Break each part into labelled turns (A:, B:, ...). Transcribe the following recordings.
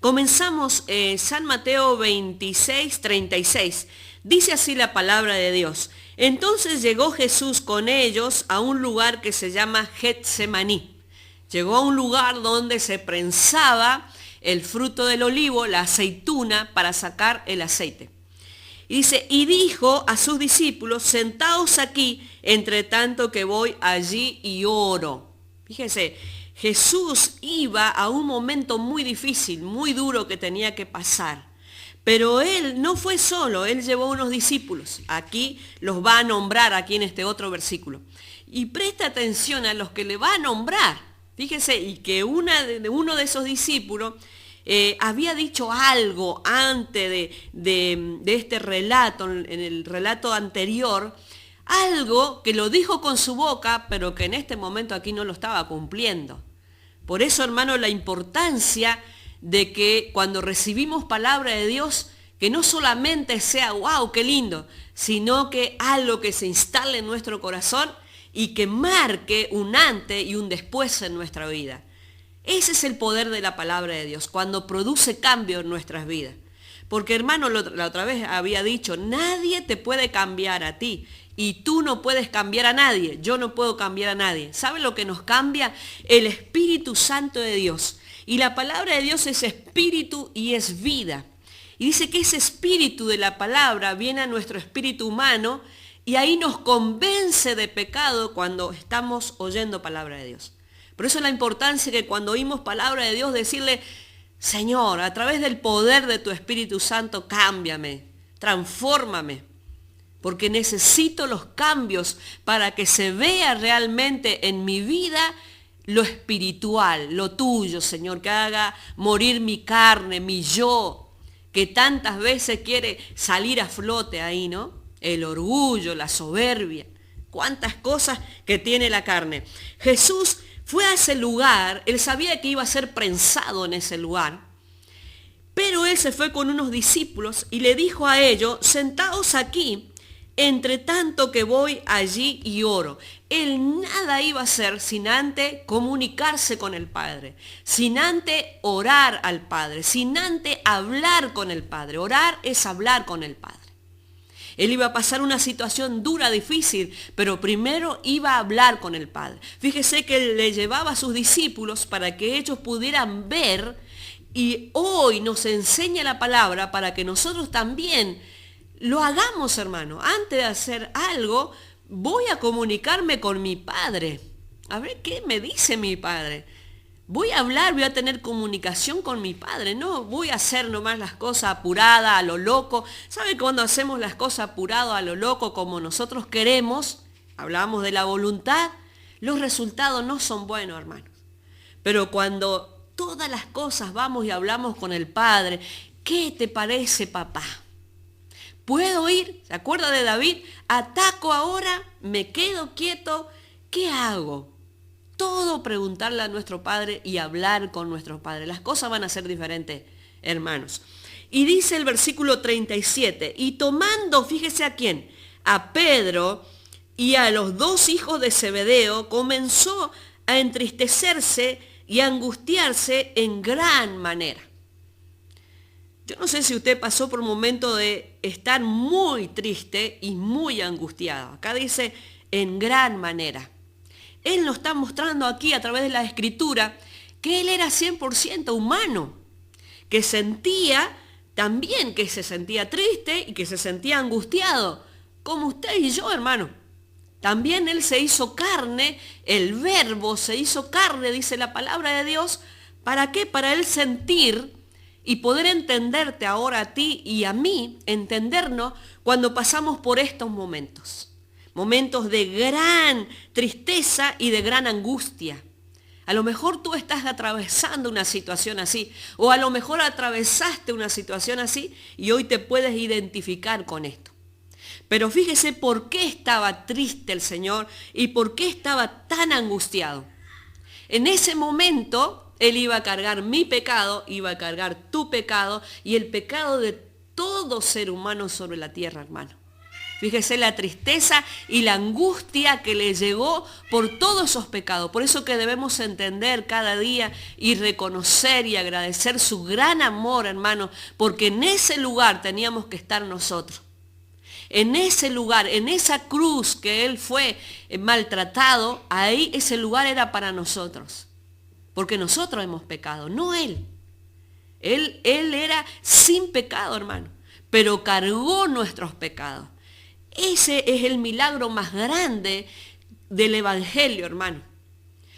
A: Comenzamos San Mateo 26, 36. Dice así la palabra de Dios. Entonces llegó Jesús con ellos a un lugar que se llama Getsemaní. Llegó a un lugar donde se prensaba el fruto del olivo, la aceituna, para sacar el aceite. Y dice, y dijo a sus discípulos, sentaos aquí, entre tanto que voy allí y oro. Fíjense, Jesús iba a un momento muy difícil, muy duro que tenía que pasar. Pero él no fue solo, él llevó unos discípulos. Aquí los va a nombrar, aquí en este otro versículo. Y presta atención a los que le va a nombrar. Fíjese, y que uno de esos discípulos había dicho algo antes de este relato, en el relato anterior, algo que lo dijo con su boca, pero que en este momento aquí no lo estaba cumpliendo. Por eso, hermano, la importancia de que cuando recibimos palabra de Dios, que no solamente sea, wow, qué lindo, sino que algo que se instale en nuestro corazón y que marque un antes y un después en nuestra vida. Ese es el poder de la palabra de Dios, cuando produce cambio en nuestras vidas. Porque, hermano, la otra vez había dicho, nadie te puede cambiar a ti. Y tú no puedes cambiar a nadie, yo no puedo cambiar a nadie. ¿Sabe lo que nos cambia? El Espíritu Santo de Dios. Y la palabra de Dios es espíritu y es vida. Y dice que ese espíritu de la palabra viene a nuestro espíritu humano y ahí nos convence de pecado cuando estamos oyendo palabra de Dios. Por eso la importancia que cuando oímos palabra de Dios decirle, Señor, a través del poder de tu Espíritu Santo, cámbiame, transfórmame. Porque necesito los cambios para que se vea realmente en mi vida lo espiritual, lo tuyo, Señor, que haga morir mi carne, mi yo, que tantas veces quiere salir a flote ahí, ¿no? El orgullo, la soberbia, cuántas cosas que tiene la carne. Jesús fue a ese lugar, él sabía que iba a ser prensado en ese lugar, pero él se fue con unos discípulos y le dijo a ellos, sentaos aquí, entre tanto que voy allí y oro. Él nada iba a hacer sin antes comunicarse con el Padre, sin antes orar al Padre, sin antes hablar con el Padre. Orar es hablar con el Padre. Él iba a pasar una situación dura, difícil, pero primero iba a hablar con el Padre. Fíjese que él le llevaba a sus discípulos para que ellos pudieran ver, y hoy nos enseña la palabra para que nosotros también lo hagamos, hermano. Antes de hacer algo, voy a comunicarme con mi Padre. A ver qué me dice mi Padre. Voy a hablar, voy a tener comunicación con mi Padre. No voy a hacer nomás las cosas apuradas, a lo loco. ¿Sabe cuando hacemos las cosas apuradas, a lo loco, como nosotros queremos? Hablamos de la voluntad. Los resultados no son buenos, hermanos. Pero cuando todas las cosas vamos y hablamos con el Padre, ¿qué te parece, papá? ¿Puedo ir? ¿Se acuerda de David? ¿Ataco ahora? ¿Me quedo quieto? ¿Qué hago? Todo preguntarle a nuestro Padre y hablar con nuestro Padre. Las cosas van a ser diferentes, hermanos. Y dice el versículo 37, y tomando, fíjese a quién, a Pedro y a los dos hijos de Zebedeo, comenzó a entristecerse y a angustiarse en gran manera. Yo no sé si usted pasó por un momento de estar muy triste y muy angustiado. Acá dice, en gran manera. Él nos está mostrando aquí a través de la Escritura que él era 100% humano, que sentía también, que se sentía triste y que se sentía angustiado, como usted y yo, hermano. También él se hizo carne, el verbo se hizo carne, dice la palabra de Dios. ¿Para qué? Para él sentir y poder entenderte ahora a ti y a mí, entendernos cuando pasamos por estos momentos. Momentos de gran tristeza y de gran angustia. A lo mejor tú estás atravesando una situación así, o a lo mejor atravesaste una situación así y hoy te puedes identificar con esto. Pero fíjese por qué estaba triste el Señor y por qué estaba tan angustiado. En ese momento Él iba a cargar mi pecado, iba a cargar tu pecado y el pecado de todo ser humano sobre la tierra, hermano. Fíjese la tristeza y la angustia que le llegó por todos esos pecados. Por eso que debemos entender cada día y reconocer y agradecer su gran amor, hermano, porque en ese lugar teníamos que estar nosotros. En ese lugar, en esa cruz que Él fue maltratado, ahí ese lugar era para nosotros. Porque nosotros hemos pecado, no Él. Él era sin pecado, hermano, pero cargó nuestros pecados. Ese es el milagro más grande del Evangelio, hermano.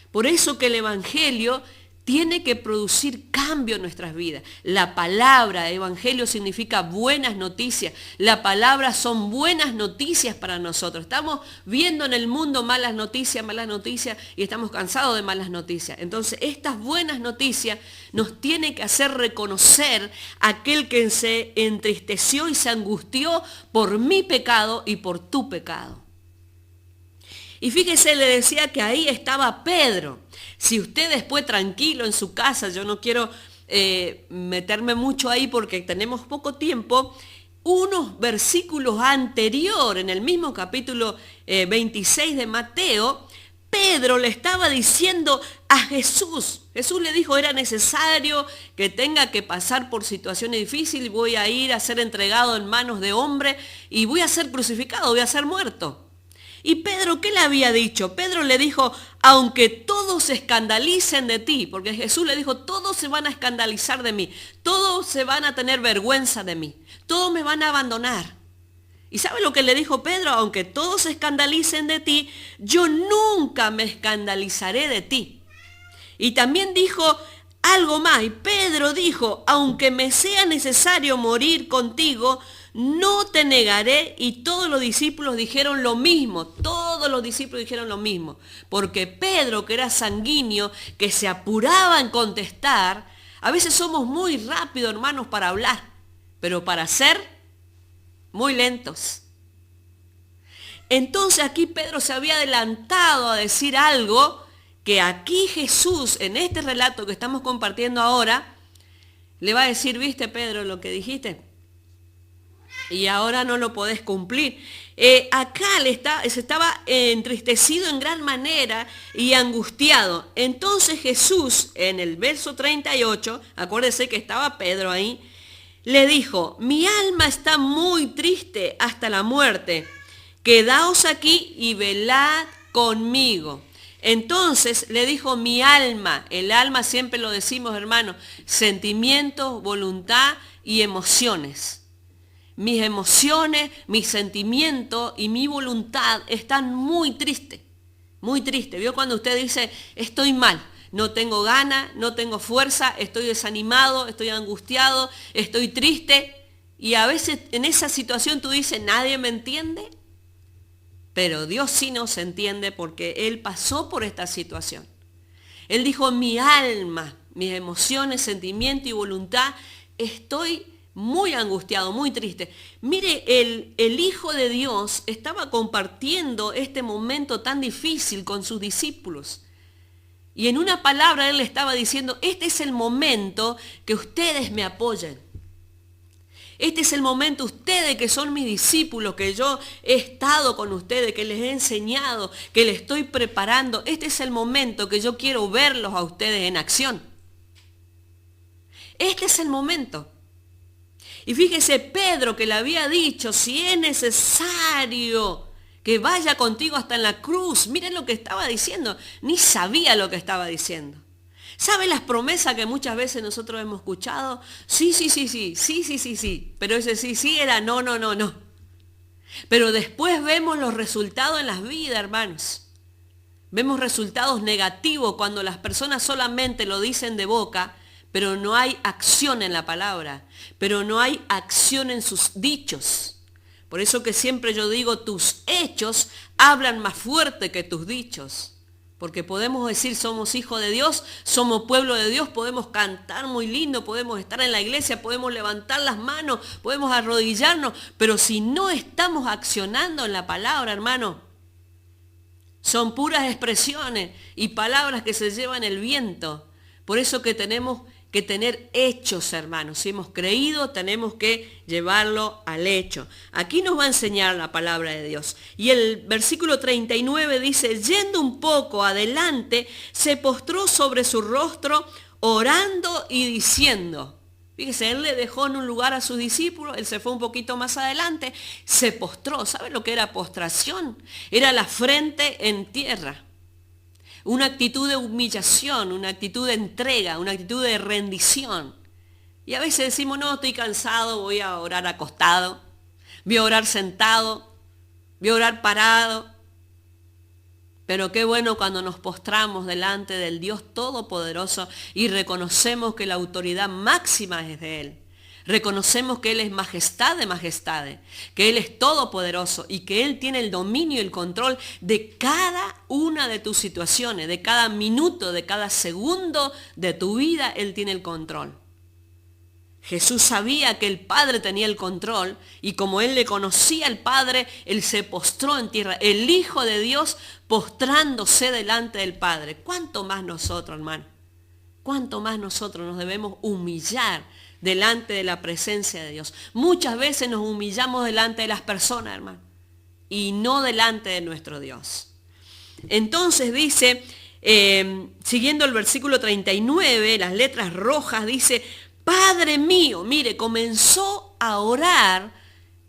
A: Por eso que el Evangelio tiene que producir cambio en nuestras vidas. La palabra Evangelio significa buenas noticias. La palabra son buenas noticias para nosotros. Estamos viendo en el mundo malas noticias y estamos cansados de malas noticias. Entonces estas buenas noticias nos tienen que hacer reconocer a aquel que se entristeció y se angustió por mi pecado y por tu pecado. Y fíjese, le decía que ahí estaba Pedro. Si usted después tranquilo en su casa, yo no quiero meterme mucho ahí porque tenemos poco tiempo, unos versículos anterior, en el mismo capítulo 26 de Mateo, Pedro le estaba diciendo a Jesús. Jesús le dijo, era necesario que tenga que pasar por situaciones difíciles, voy a ir a ser entregado en manos de hombre y voy a ser crucificado, voy a ser muerto. Y Pedro, ¿qué le había dicho? Pedro le dijo, aunque todos se escandalicen de ti, porque Jesús le dijo, todos se van a escandalizar de mí, todos se van a tener vergüenza de mí, todos me van a abandonar. ¿Y sabe lo que le dijo Pedro? Aunque todos se escandalicen de ti, yo nunca me escandalizaré de ti. Y también dijo algo más, y Pedro dijo, aunque me sea necesario morir contigo, no te negaré. Y todos los discípulos dijeron lo mismo, porque Pedro, que era sanguíneo, que se apuraba en contestar, a veces somos muy rápidos, hermanos, para hablar, pero para ser muy lentos. Entonces aquí Pedro se había adelantado a decir algo que aquí Jesús, en este relato que estamos compartiendo ahora, le va a decir, ¿viste, Pedro, lo que dijiste? Y ahora no lo podés cumplir. Acá se estaba entristecido en gran manera y angustiado. Entonces Jesús, en el verso 38, acuérdese que estaba Pedro ahí, le dijo, mi alma está muy triste hasta la muerte. Quedaos aquí y velad conmigo. Entonces le dijo mi alma, el alma siempre lo decimos, hermano, sentimientos, voluntad y emociones. Mis emociones, mis sentimientos y mi voluntad están muy tristes, muy tristes. ¿Vio cuando usted dice, estoy mal, no tengo ganas, no tengo fuerza, estoy desanimado, estoy angustiado, estoy triste? Y a veces en esa situación tú dices, nadie me entiende. Pero Dios sí nos entiende porque Él pasó por esta situación. Él dijo, mi alma, mis emociones, sentimiento y voluntad, estoy muy angustiado, muy triste. Mire, el Hijo de Dios estaba compartiendo este momento tan difícil con sus discípulos. Y en una palabra Él le estaba diciendo, este es el momento que ustedes me apoyen. Este es el momento, ustedes que son mis discípulos, que yo he estado con ustedes, que les he enseñado, que les estoy preparando. Este es el momento que yo quiero verlos a ustedes en acción. Este es el momento. Y fíjese, Pedro, que le había dicho, si es necesario que vaya contigo hasta en la cruz. Miren lo que estaba diciendo. Ni sabía lo que estaba diciendo. ¿Sabe las promesas que muchas veces nosotros hemos escuchado? Sí. Pero ese sí era no. Pero después vemos los resultados en las vidas, hermanos. Vemos resultados negativos cuando las personas solamente lo dicen de boca, pero no hay acción en la palabra, pero no hay acción en sus dichos. Por eso que siempre yo digo, tus hechos hablan más fuerte que tus dichos. Porque podemos decir somos hijos de Dios, somos pueblo de Dios, podemos cantar muy lindo, podemos estar en la iglesia, podemos levantar las manos, podemos arrodillarnos, pero si no estamos accionando en la palabra, hermano, son puras expresiones y palabras que se llevan el viento. Por eso que tenemos que tener hechos, hermanos. Si hemos creído, tenemos que llevarlo al hecho. Aquí nos va a enseñar la palabra de Dios. Y el versículo 39 dice, yendo un poco adelante, se postró sobre su rostro, orando y diciendo. Fíjese, él le dejó en un lugar a sus discípulos, él se fue un poquito más adelante, se postró. ¿Sabe lo que era postración? Era la frente en tierra. Una actitud de humillación, una actitud de entrega, una actitud de rendición. Y a veces decimos, no, estoy cansado, voy a orar acostado, voy a orar sentado, voy a orar parado. Pero qué bueno cuando nos postramos delante del Dios Todopoderoso y reconocemos que la autoridad máxima es de Él. Reconocemos que Él es majestad de majestades, que Él es todopoderoso y que Él tiene el dominio y el control de cada una de tus situaciones, de cada minuto, de cada segundo de tu vida. Él tiene el control. Jesús sabía que el Padre tenía el control y como Él le conocía al Padre, Él se postró en tierra. El Hijo de Dios postrándose delante del Padre. ¿Cuánto más nosotros, hermano? ¿Cuánto más nosotros nos debemos humillar delante de la presencia de Dios? Muchas veces nos humillamos delante de las personas, hermano, y no delante de nuestro Dios. Entonces dice, siguiendo el versículo 39, las letras rojas, dice, Padre mío, mire, comenzó a orar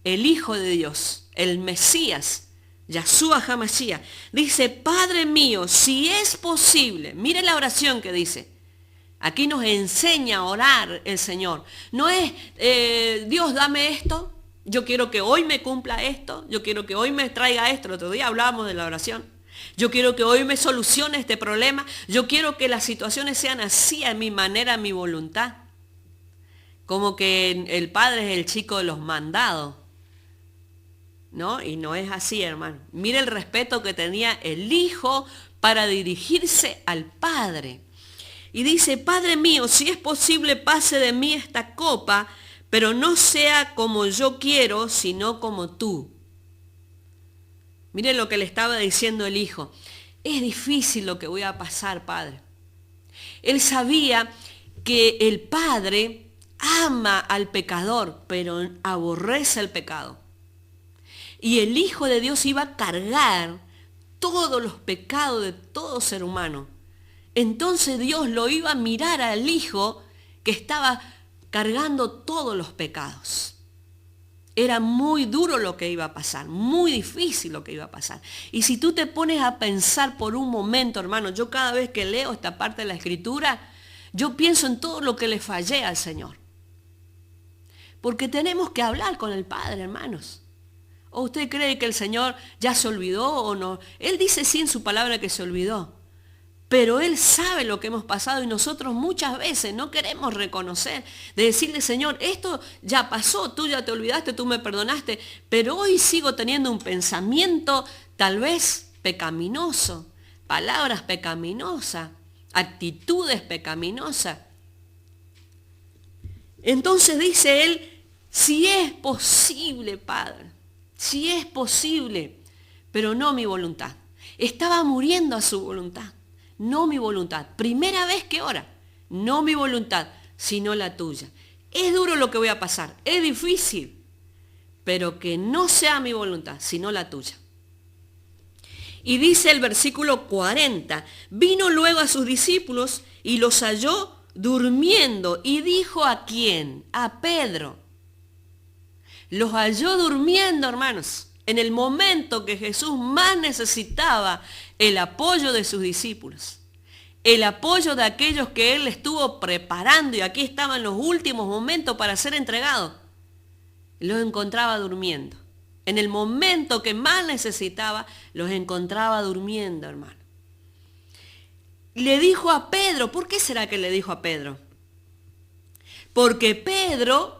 A: el Hijo de Dios, el Mesías, Yahshua HaMashiach. Dice, Padre mío, si es posible, mire la oración que dice. Aquí nos enseña a orar el Señor. No es, Dios, dame esto, yo quiero que hoy me cumpla esto, yo quiero que hoy me traiga esto. El otro día hablábamos de la oración. Yo quiero que hoy me solucione este problema. Yo quiero que las situaciones sean así, a mi manera, a mi voluntad. Como que el Padre es el chico de los mandados, ¿no? Y no es así, hermano. Mire el respeto que tenía el Hijo para dirigirse al Padre. Y dice, Padre mío, si es posible, pase de mí esta copa, pero no sea como yo quiero, sino como tú. Mire lo que le estaba diciendo el Hijo. Es difícil lo que voy a pasar, Padre. Él sabía que el Padre ama al pecador, pero aborrece el pecado. Y el Hijo de Dios iba a cargar todos los pecados de todo ser humano. Entonces Dios lo iba a mirar al Hijo que estaba cargando todos los pecados. Era muy duro lo que iba a pasar, muy difícil lo que iba a pasar. Y si tú te pones a pensar por un momento, hermano, yo cada vez que leo esta parte de la Escritura, yo pienso en todo lo que le fallé al Señor. Porque tenemos que hablar con el Padre, hermanos. ¿O usted cree que el Señor ya se olvidó o no? Él dice sí en su palabra que se olvidó. Pero Él sabe lo que hemos pasado y nosotros muchas veces no queremos reconocer, de decirle, Señor, esto ya pasó, tú ya te olvidaste, tú me perdonaste, pero hoy sigo teniendo un pensamiento tal vez pecaminoso, palabras pecaminosas, actitudes pecaminosas. Entonces dice Él, si es posible, Padre, si es posible, pero no mi voluntad. Estaba muriendo a su voluntad. No mi voluntad. Primera vez que ora. No mi voluntad, sino la tuya. Es duro lo que voy a pasar. Es difícil. Pero que no sea mi voluntad, sino la tuya. Y dice el versículo 40. Vino luego a sus discípulos y los halló durmiendo. Y dijo ¿a quién? A Pedro. Los halló durmiendo, hermanos. En el momento que Jesús más necesitaba el apoyo de sus discípulos, el apoyo de aquellos que Él estuvo preparando y aquí estaban los últimos momentos para ser entregados, los encontraba durmiendo. En el momento que más necesitaba, los encontraba durmiendo, hermano. Le dijo a Pedro, ¿por qué será que le dijo a Pedro? Porque Pedro...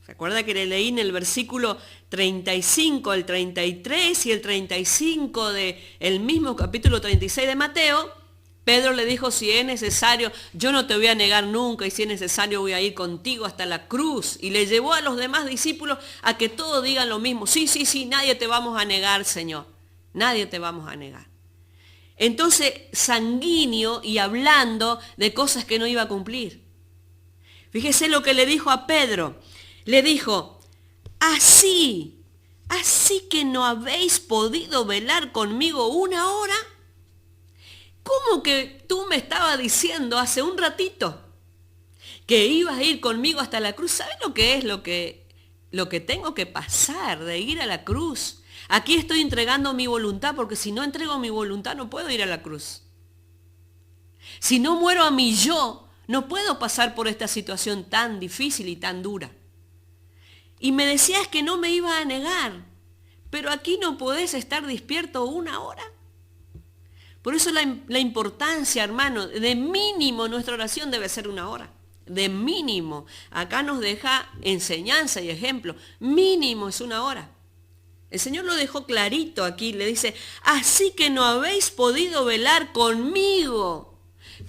A: Recuerda que le leí en el versículo 35, el 33 y el 35 del mismo capítulo 36 de Mateo. Pedro le dijo, si es necesario, yo no te voy a negar nunca y si es necesario voy a ir contigo hasta la cruz. Y le llevó a los demás discípulos a que todos digan lo mismo. Sí, nadie te vamos a negar, Señor. Nadie te vamos a negar. Entonces, sanguíneo y hablando de cosas que no iba a cumplir. Fíjese lo que le dijo a Pedro. Le dijo, así que no habéis podido velar conmigo una hora. ¿Cómo que tú me estabas diciendo hace un ratito que ibas a ir conmigo hasta la cruz? ¿Sabes lo que es lo que tengo que pasar de ir a la cruz? Aquí estoy entregando mi voluntad, porque si no entrego mi voluntad no puedo ir a la cruz. Si no muero a mi yo, no puedo pasar por esta situación tan difícil y tan dura. Y me decías que no me iba a negar, pero aquí no podés estar despierto una hora. Por eso la importancia, hermano, de mínimo nuestra oración debe ser una hora. De mínimo. Acá nos deja enseñanza y ejemplo. Mínimo es una hora. El Señor lo dejó clarito aquí. Le dice, así que no habéis podido velar conmigo.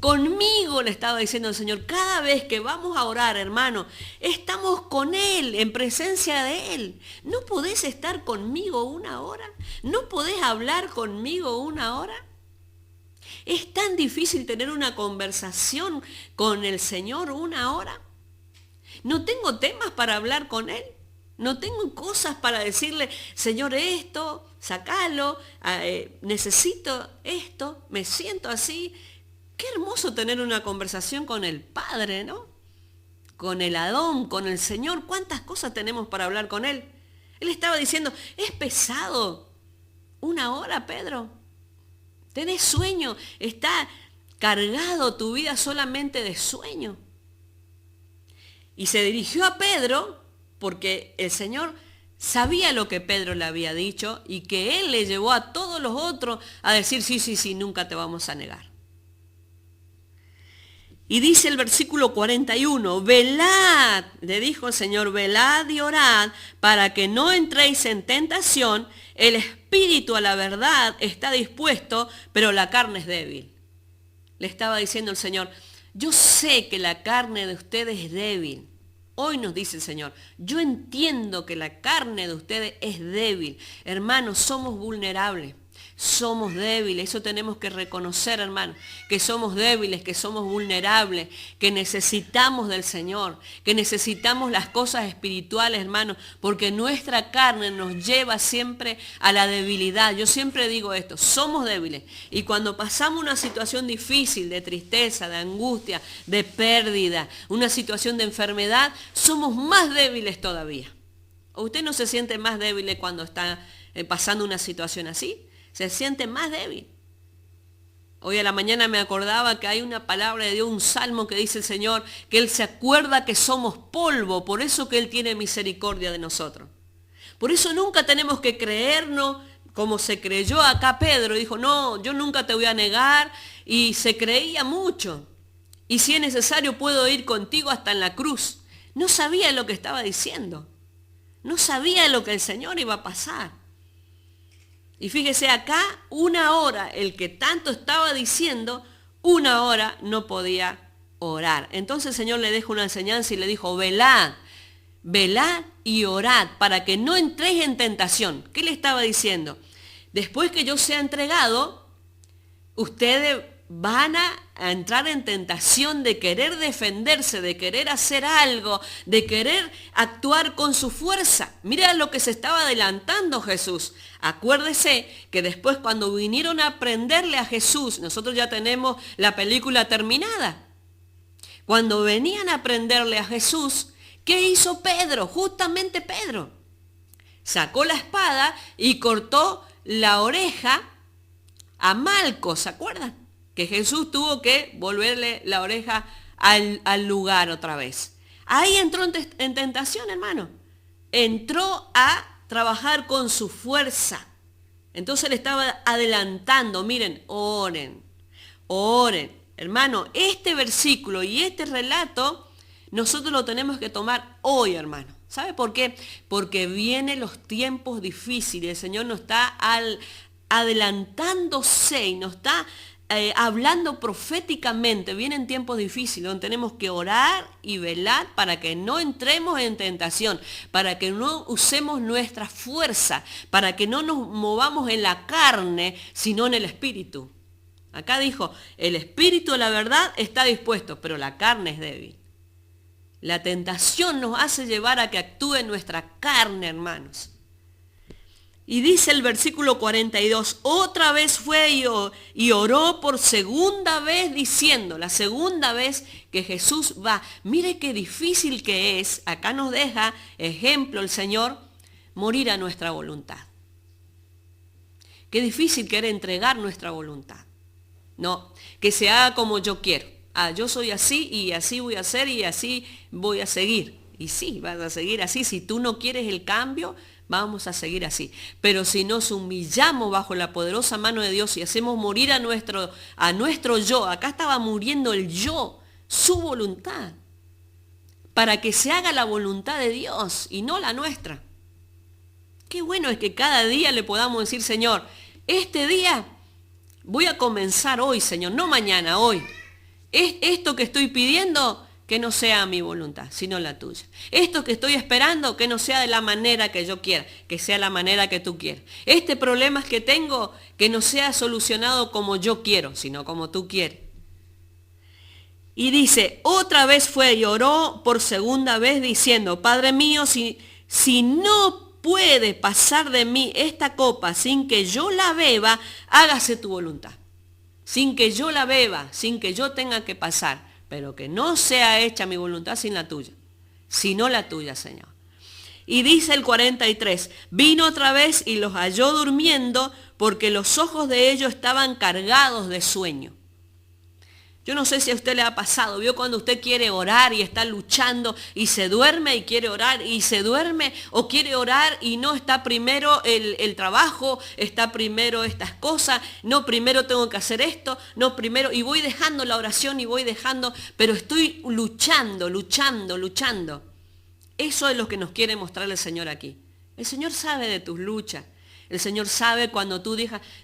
A: Conmigo, le estaba diciendo el Señor. Cada vez que vamos a orar, hermano, estamos con Él, en presencia de Él. ¿No podés estar conmigo una hora? ¿No podés hablar conmigo una hora? ¿Es tan difícil tener una conversación con el Señor una hora? ¿No tengo temas para hablar con Él? ¿No tengo cosas para decirle, Señor, esto, sacalo, necesito esto, me siento así? Qué hermoso tener una conversación con el Padre, ¿no? Con el Adón, con el Señor. ¿Cuántas cosas tenemos para hablar con Él? Él estaba diciendo, es pesado. Una hora, Pedro. Tenés sueño, está cargado tu vida solamente de sueño. Y se dirigió a Pedro porque el Señor sabía lo que Pedro le había dicho y que Él le llevó a todos los otros a decir, sí, nunca te vamos a negar. Y dice el versículo 41, velad, le dijo el Señor, velad y orad para que no entréis en tentación. El espíritu a la verdad está dispuesto, pero la carne es débil. Le estaba diciendo el Señor, yo sé que la carne de ustedes es débil. Hoy nos dice el Señor, yo entiendo que la carne de ustedes es débil. Hermanos, somos vulnerables. Somos débiles, eso tenemos que reconocer, hermano, que somos débiles, que somos vulnerables, que necesitamos del Señor, que necesitamos las cosas espirituales, hermano, porque nuestra carne nos lleva siempre a la debilidad. Yo siempre digo esto, somos débiles y cuando pasamos una situación difícil, de tristeza, de angustia, de pérdida, una situación de enfermedad, somos más débiles todavía. ¿O usted no se siente más débil cuando está pasando una situación así? Se siente más débil. Hoy a la mañana me acordaba que hay una palabra de Dios, un salmo que dice el Señor, que Él se acuerda que somos polvo, por eso que Él tiene misericordia de nosotros. Por eso nunca tenemos que creernos como se creyó acá Pedro. Dijo, no, yo nunca te voy a negar, y se creía mucho. Y si es necesario puedo ir contigo hasta en la cruz. No sabía lo que estaba diciendo. No sabía lo que el Señor iba a pasar. Y fíjese acá, una hora, el que tanto estaba diciendo, una hora no podía orar. Entonces el Señor le dejó una enseñanza y le dijo, velad y orad para que no entréis en tentación. ¿Qué le estaba diciendo? Después que yo sea entregado, ustedes van a entrar en tentación de querer defenderse, de querer hacer algo, de querer actuar con su fuerza. Mira lo que se estaba adelantando Jesús. Acuérdese que después cuando vinieron a prenderle a Jesús, nosotros ya tenemos la película terminada. Cuando venían a prenderle a Jesús, ¿qué hizo Pedro? Justamente Pedro. Sacó la espada y cortó la oreja a Malco, ¿se acuerdan? Que Jesús tuvo que volverle la oreja al lugar otra vez. Ahí entró en tentación, hermano. Entró a trabajar con su fuerza. Entonces le estaba adelantando, miren, oren. Hermano, este versículo y este relato nosotros lo tenemos que tomar hoy, hermano. ¿Sabe por qué? Porque vienen los tiempos difíciles. El Señor nos está adelantándose y nos está hablando proféticamente. Vienen tiempos difíciles donde tenemos que orar y velar para que no entremos en tentación, para que no usemos nuestra fuerza, para que no nos movamos en la carne, sino en el espíritu. Acá dijo, el espíritu de la verdad está dispuesto, pero la carne es débil. La tentación nos hace llevar a que actúe nuestra carne, hermanos. Y dice el versículo 42, otra vez fue y oró por segunda vez diciendo, la segunda vez que Jesús va. Mire qué difícil que es, acá nos deja ejemplo el Señor, morir a nuestra voluntad. Qué difícil que era entregar nuestra voluntad. No, que se haga como yo quiero. Yo soy así y así voy a hacer y así voy a seguir. Y sí, vas a seguir así. Si tú no quieres el cambio, vamos a seguir así. Pero si nos humillamos bajo la poderosa mano de Dios y hacemos morir a nuestro yo, acá estaba muriendo el yo, su voluntad, para que se haga la voluntad de Dios y no la nuestra. Qué bueno es que cada día le podamos decir, Señor, este día voy a comenzar hoy, Señor, no mañana, hoy. Esto que estoy pidiendo, que no sea mi voluntad, sino la tuya. Esto que estoy esperando, que no sea de la manera que yo quiera, que sea la manera que tú quieras. Este problema que tengo, que no sea solucionado como yo quiero, sino como tú quieres. Y dice, otra vez fue y oró por segunda vez diciendo, Padre mío, si no puede pasar de mí esta copa sin que yo la beba, hágase tu voluntad. Sin que yo la beba, sin que yo tenga que pasar, pero que no sea hecha mi voluntad sin la tuya, sino la tuya, Señor. Y dice el 43, vino otra vez y los halló durmiendo porque los ojos de ellos estaban cargados de sueño. Yo no sé si a usted le ha pasado, vio cuando usted quiere orar y está luchando y se duerme y quiere orar y se duerme, o quiere orar y no está primero el trabajo, está primero estas cosas, no primero tengo que hacer esto, no primero, y voy dejando la oración y voy dejando, pero estoy luchando. Eso es lo que nos quiere mostrar el Señor aquí. El Señor sabe de tus luchas, el Señor sabe cuando tú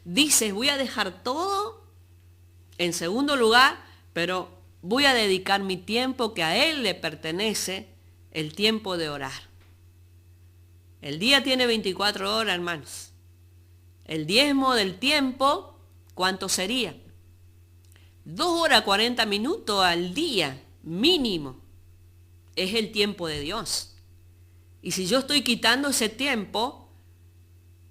A: dices voy a dejar todo en segundo lugar, pero voy a dedicar mi tiempo que a Él le pertenece, el tiempo de orar. El día tiene 24 horas, hermanos. El diezmo del tiempo, ¿cuánto sería? 2 horas 40 minutos al día, mínimo. Es el tiempo de Dios. Y si yo estoy quitando ese tiempo,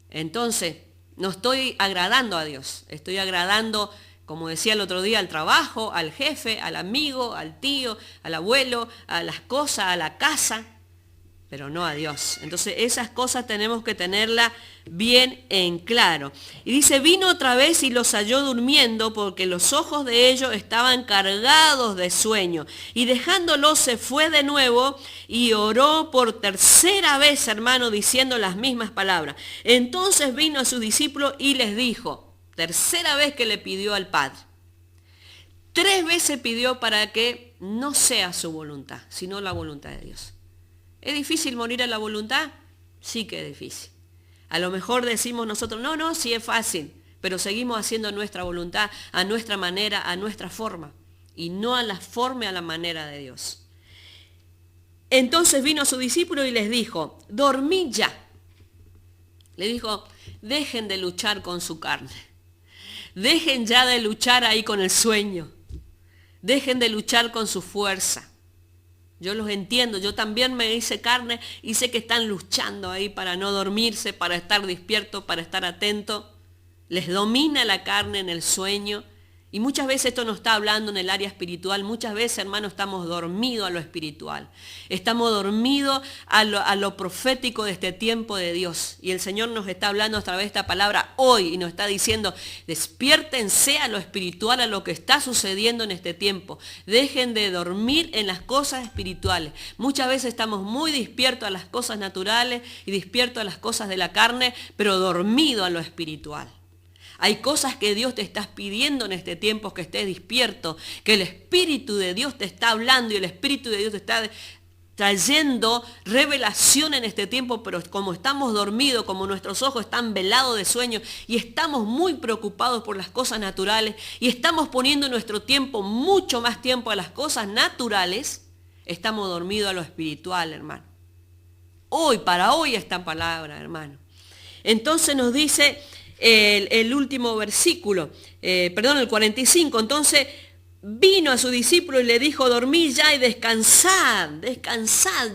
A: entonces no estoy agradando a Dios. Estoy agradando, como decía el otro día, al trabajo, al jefe, al amigo, al tío, al abuelo, a las cosas, a la casa, pero no a Dios. Entonces esas cosas tenemos que tenerlas bien en claro. Y dice, vino otra vez y los halló durmiendo porque los ojos de ellos estaban cargados de sueño. Y dejándolos se fue de nuevo y oró por tercera vez, hermano, diciendo las mismas palabras. Entonces vino a sus discípulos y les dijo, tercera vez que le pidió al Padre. 3 veces pidió para que no sea su voluntad, sino la voluntad de Dios. ¿Es difícil morir a la voluntad? Sí que es difícil. A lo mejor decimos nosotros, no, sí es fácil, pero seguimos haciendo nuestra voluntad, a nuestra manera, a nuestra forma, y no a la forma y a la manera de Dios. Entonces vino a su discípulo y les dijo, dormid ya. Le dijo, dejen de luchar con su carne. Dejen ya de luchar ahí con el sueño. Dejen de luchar con su fuerza. Yo los entiendo, yo también me hice carne y sé que están luchando ahí para no dormirse, para estar despierto, para estar atento. Les domina la carne en el sueño. Y muchas veces esto no está hablando en el área espiritual, muchas veces, hermano, estamos dormidos a lo espiritual. Estamos dormidos a lo profético de este tiempo de Dios. Y el Señor nos está hablando a través de esta palabra hoy y nos está diciendo, despiértense a lo espiritual, a lo que está sucediendo en este tiempo. Dejen de dormir en las cosas espirituales. Muchas veces estamos muy despiertos a las cosas naturales y despiertos a las cosas de la carne, pero dormidos a lo espiritual. Hay cosas que Dios te está pidiendo en este tiempo, que estés despierto, que el Espíritu de Dios te está hablando y el Espíritu de Dios te está trayendo revelación en este tiempo, pero como estamos dormidos, como nuestros ojos están velados de sueño y estamos muy preocupados por las cosas naturales y estamos poniendo nuestro tiempo, mucho más tiempo a las cosas naturales, estamos dormidos a lo espiritual, hermano. Para hoy esta palabra, hermano. Entonces nos dice el último versículo, el 45, entonces vino a su discípulo y le dijo, dormid ya y descansad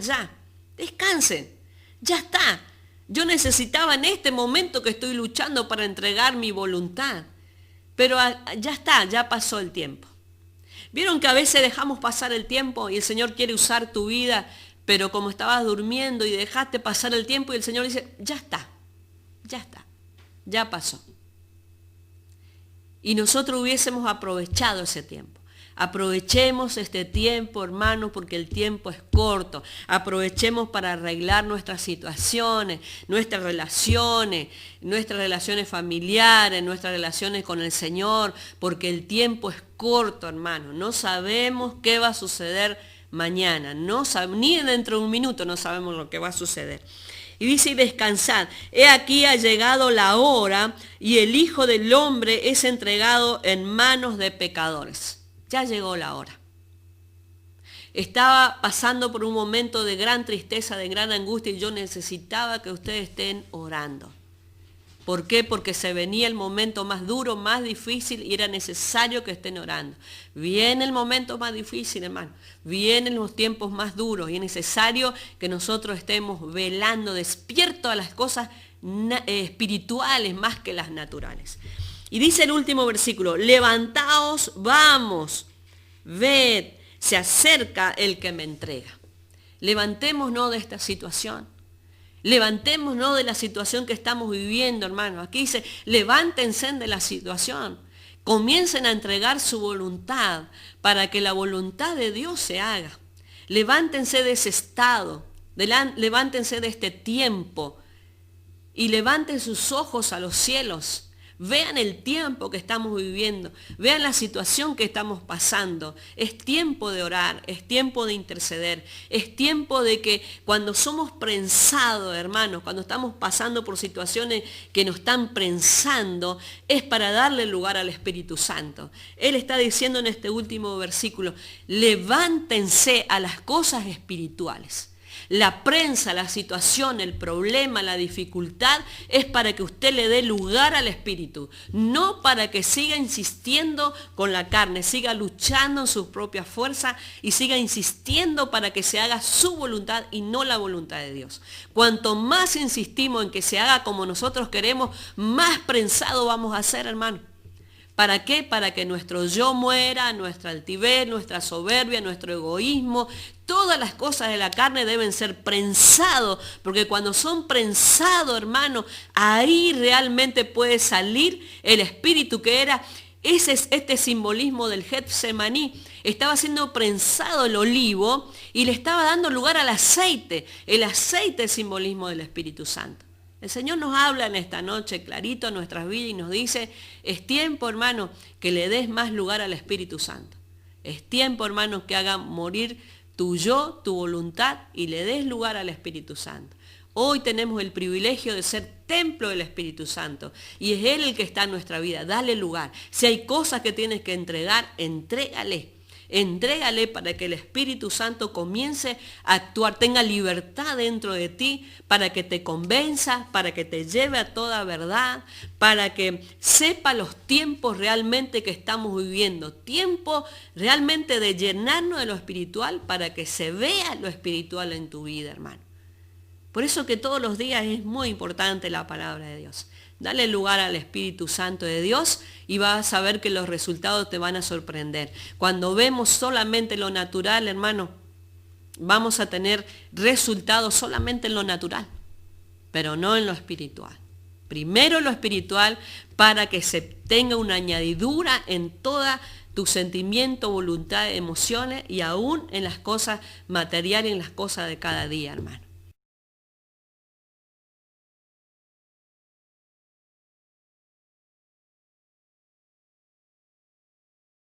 A: ya, descansen, ya está. Yo necesitaba en este momento que estoy luchando para entregar mi voluntad, pero ya está, ya pasó el tiempo. ¿Vieron que a veces dejamos pasar el tiempo y el Señor quiere usar tu vida, pero como estabas durmiendo y dejaste pasar el tiempo y el Señor dice, ya está, ya pasó? Y nosotros hubiésemos aprovechado ese tiempo. Aprovechemos este tiempo, hermanos, porque el tiempo es corto. Aprovechemos para arreglar nuestras situaciones, nuestras relaciones familiares, nuestras relaciones con el Señor, porque el tiempo es corto, hermanos. No sabemos qué va a suceder mañana, ni dentro de un minuto no sabemos lo que va a suceder. Y dice, y descansad, he aquí ha llegado la hora y el Hijo del Hombre es entregado en manos de pecadores. Ya llegó la hora. Estaba pasando por un momento de gran tristeza, de gran angustia, y yo necesitaba que ustedes estén orando. ¿Por qué? Porque se venía el momento más duro, más difícil, y era necesario que estén orando. Viene el momento más difícil, hermano. Vienen los tiempos más duros, y es necesario que nosotros estemos velando, despiertos a las cosas espirituales más que las naturales. Y dice el último versículo, levantaos, vamos, ved, se acerca el que me entrega. Levantémonos de esta situación. Levantémonos de la situación que estamos viviendo, hermanos. Aquí dice, levántense de la situación. Comiencen a entregar su voluntad para que la voluntad de Dios se haga. Levántense de ese estado, levántense de este tiempo y levanten sus ojos a los cielos. Vean el tiempo que estamos viviendo, vean la situación que estamos pasando. Es tiempo de orar, es tiempo de interceder, es tiempo de que cuando somos prensados, hermanos, cuando estamos pasando por situaciones que nos están prensando, es para darle lugar al Espíritu Santo. Él está diciendo en este último versículo, levántense a las cosas espirituales. La prensa, la situación, el problema, la dificultad es para que usted le dé lugar al Espíritu, no para que siga insistiendo con la carne, siga luchando en sus propias fuerzas y siga insistiendo para que se haga su voluntad y no la voluntad de Dios. Cuanto más insistimos en que se haga como nosotros queremos, más prensado vamos a ser, hermano. ¿Para qué? Para que nuestro yo muera, nuestra altivez, nuestra soberbia, nuestro egoísmo, todas las cosas de la carne deben ser prensados, porque cuando son prensados, hermano, ahí realmente puede salir el espíritu que era, ese es este simbolismo del Getsemaní. Estaba siendo prensado el olivo y le estaba dando lugar al aceite. El aceite es simbolismo del Espíritu Santo. El Señor nos habla en esta noche clarito en nuestras vidas y nos dice, es tiempo, hermano, que le des más lugar al Espíritu Santo. Es tiempo, hermano, que haga morir tu yo, tu voluntad y le des lugar al Espíritu Santo. Hoy tenemos el privilegio de ser templo del Espíritu Santo y es Él el que está en nuestra vida. Dale lugar. Si hay cosas que tienes que entregar, entrégale. Entrégale para que el Espíritu Santo comience a actuar, tenga libertad dentro de ti, para que te convenza, para que te lleve a toda verdad, para que sepa los tiempos realmente que estamos viviendo, tiempo realmente de llenarnos de lo espiritual para que se vea lo espiritual en tu vida, hermano. Por eso que todos los días es muy importante la palabra de Dios. Dale lugar al Espíritu Santo de Dios y vas a ver que los resultados te van a sorprender. Cuando vemos solamente lo natural, hermano, vamos a tener resultados solamente en lo natural, pero no en lo espiritual. Primero lo espiritual para que se tenga una añadidura en toda tu sentimiento, voluntad, emociones y aún en las cosas materiales, en las cosas de cada día, hermano.